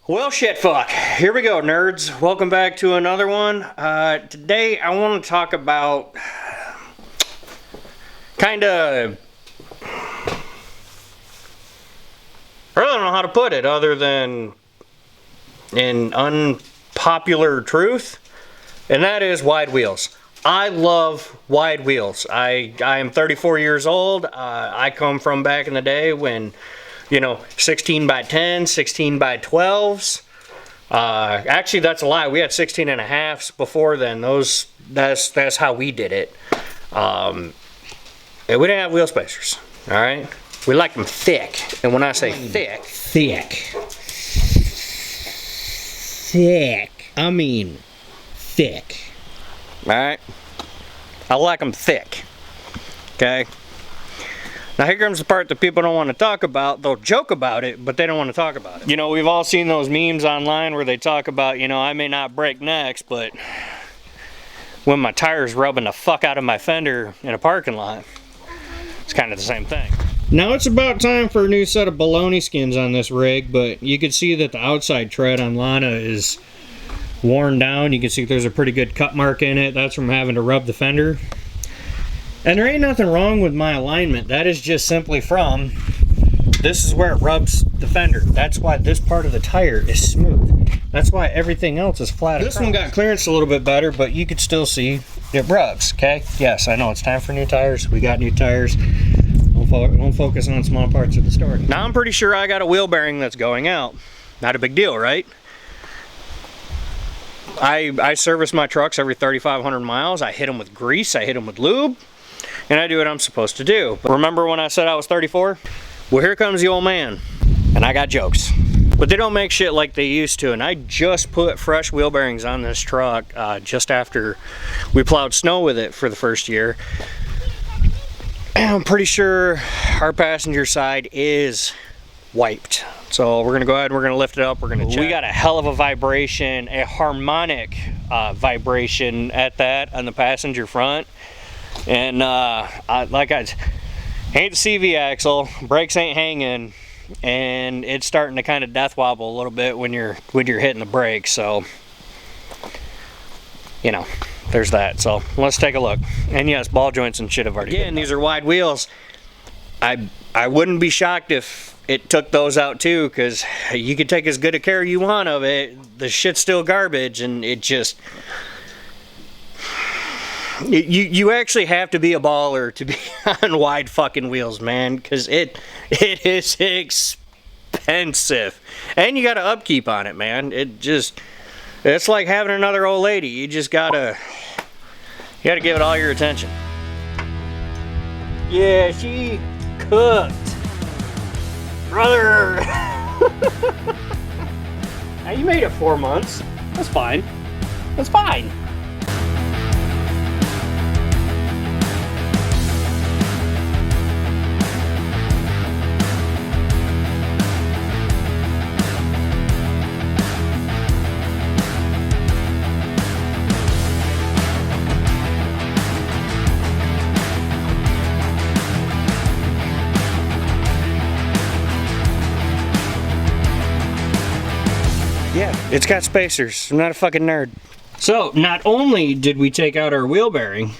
Well, shit, fuck. Here we go, nerds. Welcome back to another one. Today, I want to talk about I really don't know how to put it other than an unpopular truth, and that is wide wheels. I love wide wheels. I am 34 years old. I come from back in the day when, you know, 16 by 10, 16 by 12s. Actually, that's a lie. We had 16 and a halves before then. That's how we did it. And we didn't have wheel spacers. All right, we like them thick. And when I say thick, I mean thick. All right, I like them thick. Okay. Now here comes the part that people don't want to talk about. They'll joke about it, but they don't want to talk about it. You know, we've all seen those memes online where they talk about, you know, I may not break necks, but when my tire's rubbing the fuck out of my fender in a parking lot, it's kind of the same thing. Now it's about time for a new set of baloney skins on this rig, but you can see that the outside tread on Lana is worn down. You can see there's a pretty good cut mark in it. That's from having to rub the fender. And there ain't nothing wrong with my alignment. That is just simply from, this is where it rubs the fender. That's why this part of the tire is smooth. That's why everything else is flat across. This one got clearance a little bit better, but you could still see it rubs, okay? Yes, I know it's time for new tires. We got new tires. Don't focus on small parts of the story. Now I'm pretty sure I got a wheel bearing that's going out. Not a big deal, right? I service my trucks every 3,500 miles. I hit them with grease, I hit them with lube. And I do what I'm supposed to do. But remember when I said I was 34? Well, here comes the old man, and I got jokes. But they don't make shit like they used to, and I just put fresh wheel bearings on this truck just after we plowed snow with it for the first year. And I'm pretty sure our passenger side is wiped. So we're gonna go ahead and we're gonna lift it up, we're gonna check. We got a hell of a vibration, a harmonic vibration at that on the passenger front. And ain't the CV axle, brakes ain't hanging, and it's starting to kind of death wobble a little bit when you're hitting the brakes. So, you know, there's that. So let's take a look. And yes, ball joints and shit have already. Again, these are wide wheels. I wouldn't be shocked if it took those out too, because you could take as good a care you want of it. The shit's still garbage, and it just. You actually have to be a baller to be on wide fucking wheels, man, because it is expensive, and you got to upkeep on it, man. It's like having another old lady. You gotta give it all your attention. Yeah, she cooked, brother. Now you made it 4 months. That's fine. That's fine. Yeah, it's got spacers. I'm not a fucking nerd. So, not only did we take out our wheel bearing,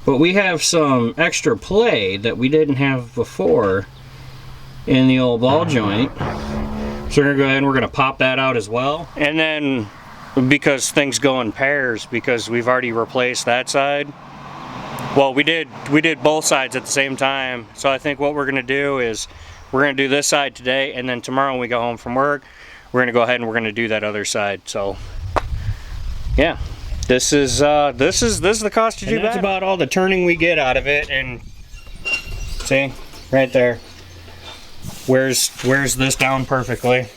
but we have some extra play that we didn't have before in the old ball joint. So we're gonna go ahead and we're gonna pop that out as well. And then, because things go in pairs, because we've already replaced that side. Well, we did both sides at the same time. So I think what we're gonna do is we're gonna do this side today, and then tomorrow when we go home from work, we're gonna go ahead and we're gonna do that other side. So yeah, this is the cost to do that. That's about all the turning we get out of it. And see, right there, wears this down perfectly.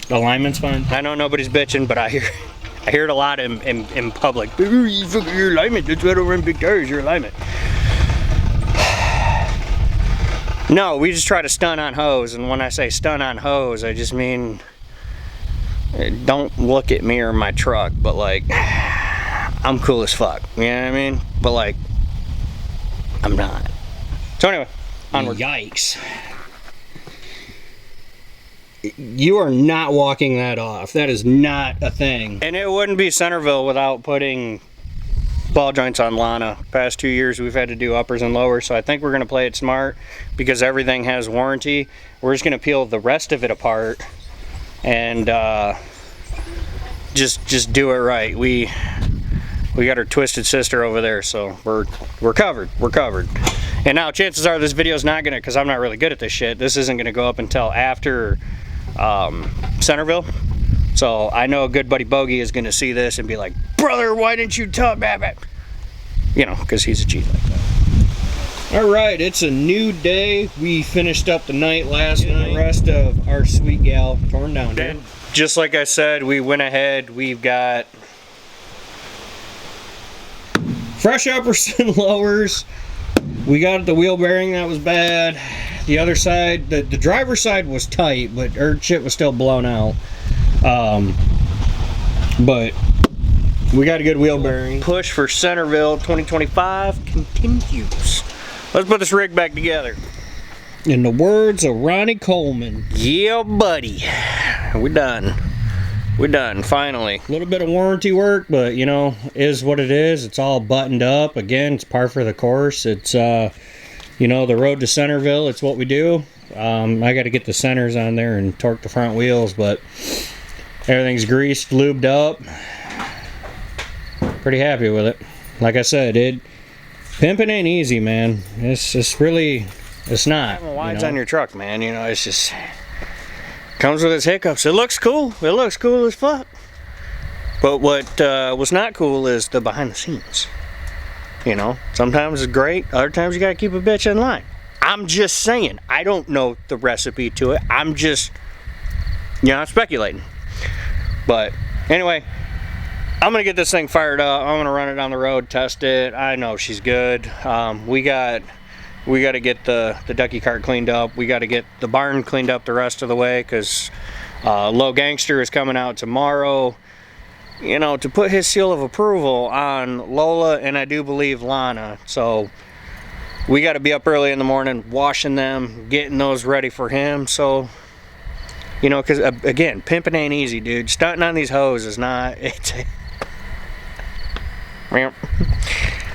The alignment's fine. I know nobody's bitching, but I hear it a lot in public. Your alignment, that's why I don't run big tires, your alignment. No, we just try to stun on hose, and when I say stun on hose, I just mean don't look at me or my truck, but like, I'm cool as fuck, you know what I mean? But like, I'm not. So anyway, onward. Yikes. you are not walking that off. That is not a thing. And it wouldn't be Centerville without putting ball joints on Lana. Past 2 years we've had to do uppers and lowers, so I think we're gonna play it smart because everything has warranty. We're just gonna peel the rest of it apart and just do it right. We got our twisted sister over there, so we're covered. We're covered. And now chances are this video is not gonna, because I'm not really good at this shit, this isn't gonna go up until after Centerville. So I know a good buddy Bogey is gonna see this and be like, brother, why didn't you tell me? You know, because he's a cheat like that. All right, it's a new day. We finished up the night last night. The rest of our sweet gal torn down. And just like I said, we went ahead. We've got fresh uppers and lowers. We got the wheel bearing that was bad. The other side, the driver's side was tight, but her shit was still blown out. But we got a good wheel bearing. Push for Centerville 2025 continues. Let's put this rig back together. In the words of Ronnie Coleman. Yeah, buddy. We're done. We're done, finally. A little bit of warranty work, but you know, is what it is. It's all buttoned up. Again, it's par for the course. It's, you know, the road to Centerville, it's what we do. I got to get the centers on there and torque the front wheels, but everything's greased, lubed up. Pretty happy with it. Like I said, pimping ain't easy, man. It's really, it's not. Having wides on your truck, man, you know, it's just, comes with its hiccups. It looks cool. It looks cool as fuck. But what was not cool is the behind the scenes. You know, sometimes it's great, other times you gotta keep a bitch in line. I'm just saying, I don't know the recipe to it. I'm just, you know, I'm speculating. But anyway, I'm gonna get this thing fired up. I'm gonna run it on the road, test it. I know she's good. We got to get the ducky cart cleaned up. We got to get the barn cleaned up the rest of the way because Low Gangster is coming out tomorrow. You know, to put his seal of approval on Lola and I do believe Lana. So we got to be up early in the morning washing them, getting those ready for him. So, you know, because again, pimping ain't easy, dude. Stunting on these hoes is not. I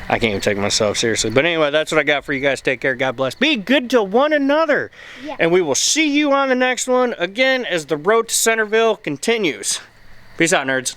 can't even take myself seriously. But anyway, that's what I got for you guys. Take care. God bless. Be good to one another. Yeah. And we will see you on the next one again as the road to Centerville continues. Peace out, nerds.